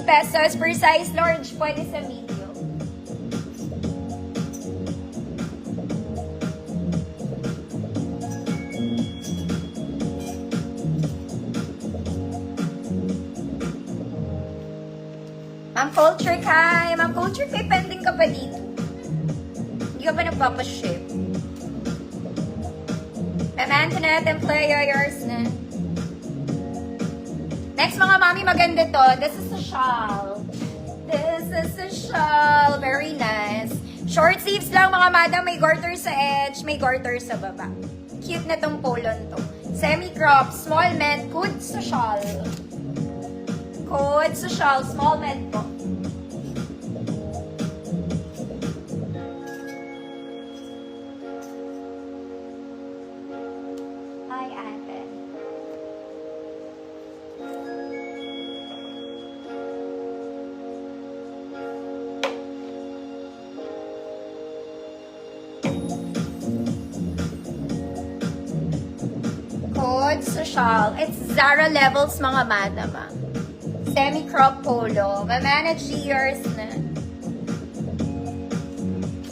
pesos per size. Large, pwede sa medium. Ma'am Culture Kai. Ma'am Culture Kai, pending ka pa dito. Hindi ka ba nagpapaship? Ma'am Antoinette and Playa, yours na. Next mga mami, maganda to. This is a shawl. This is a shawl. Very nice. Short sleeves lang mga madam. May garter sa edge, may garter sa baba. Cute na tong polon to. Semi-crop, small med, good sa shawl. Good sa shawl, small med po. Hi, ate. Good sa shawl. It's Zara levels mga madam ah. Semi-crop polo. Ma-manage years na.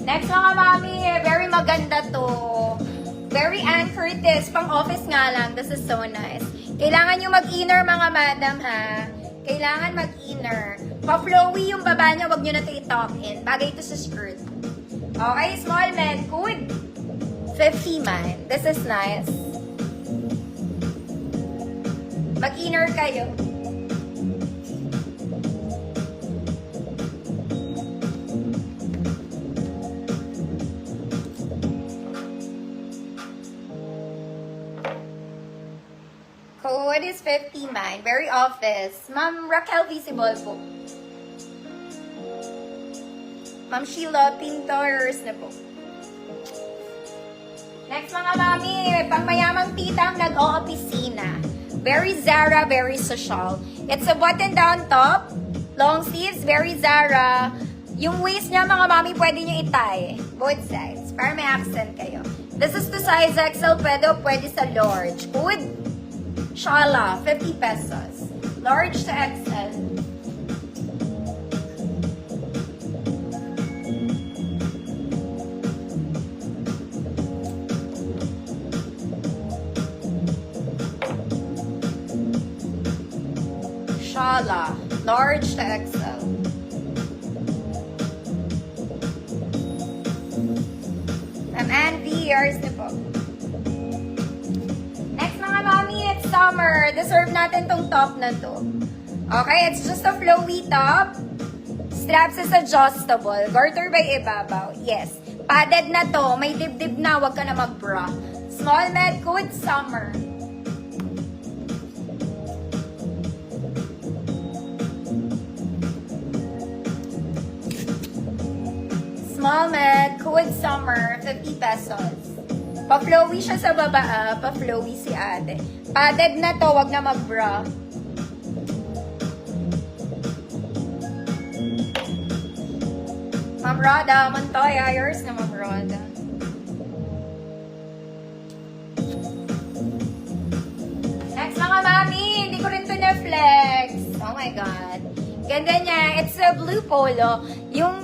Next mga mami, very maganda to. Very anchored this. Pang office nga lang. This is so nice. Kailangan nyo mag-inner mga madam ha. Kailangan mag-inner. Pa-flowy yung baba nyo. Wag nyo na ito i-top in. Bagay ito sa skirt. Okay, small med. Good. 50 man. This is nice. Mag-inner kayo. Code is 50 man. Very office. Ma'am Raquel Visible po. Ma'am Sheila Pintors na po. Next mga mami, pangmayamang titang nag-o-opisina. Very Zara, very social. It's a button-down top. Long sleeves, very Zara. Yung waist niya mga mami, pwede nyo itie. Both sides. Para may accent kayo. This is the size XL. Pwede sa large. Good. Shala, 50 pesos. Large to XL. Shala, large to XL. Andy, yours na po. It's summer. Deserve natin tong top na to. Okay, it's just a flowy top. Straps is adjustable. Garter by ibabaw. Yes. Padded na to. May dibdib na. Huwag ka na mag-bra. Small med, good summer. Small med, good summer. 50 pesos. Pa-flowy siya sa baba, pa-flowy si ate. Padded na to, wag na mag-bra. Ma'am Rhoda, Montoya, yours na Ma'am Rhoda. Next mga mami, hindi ko rin to na-flex. Oh my God. Ganda niya, it's a blue polo. Yung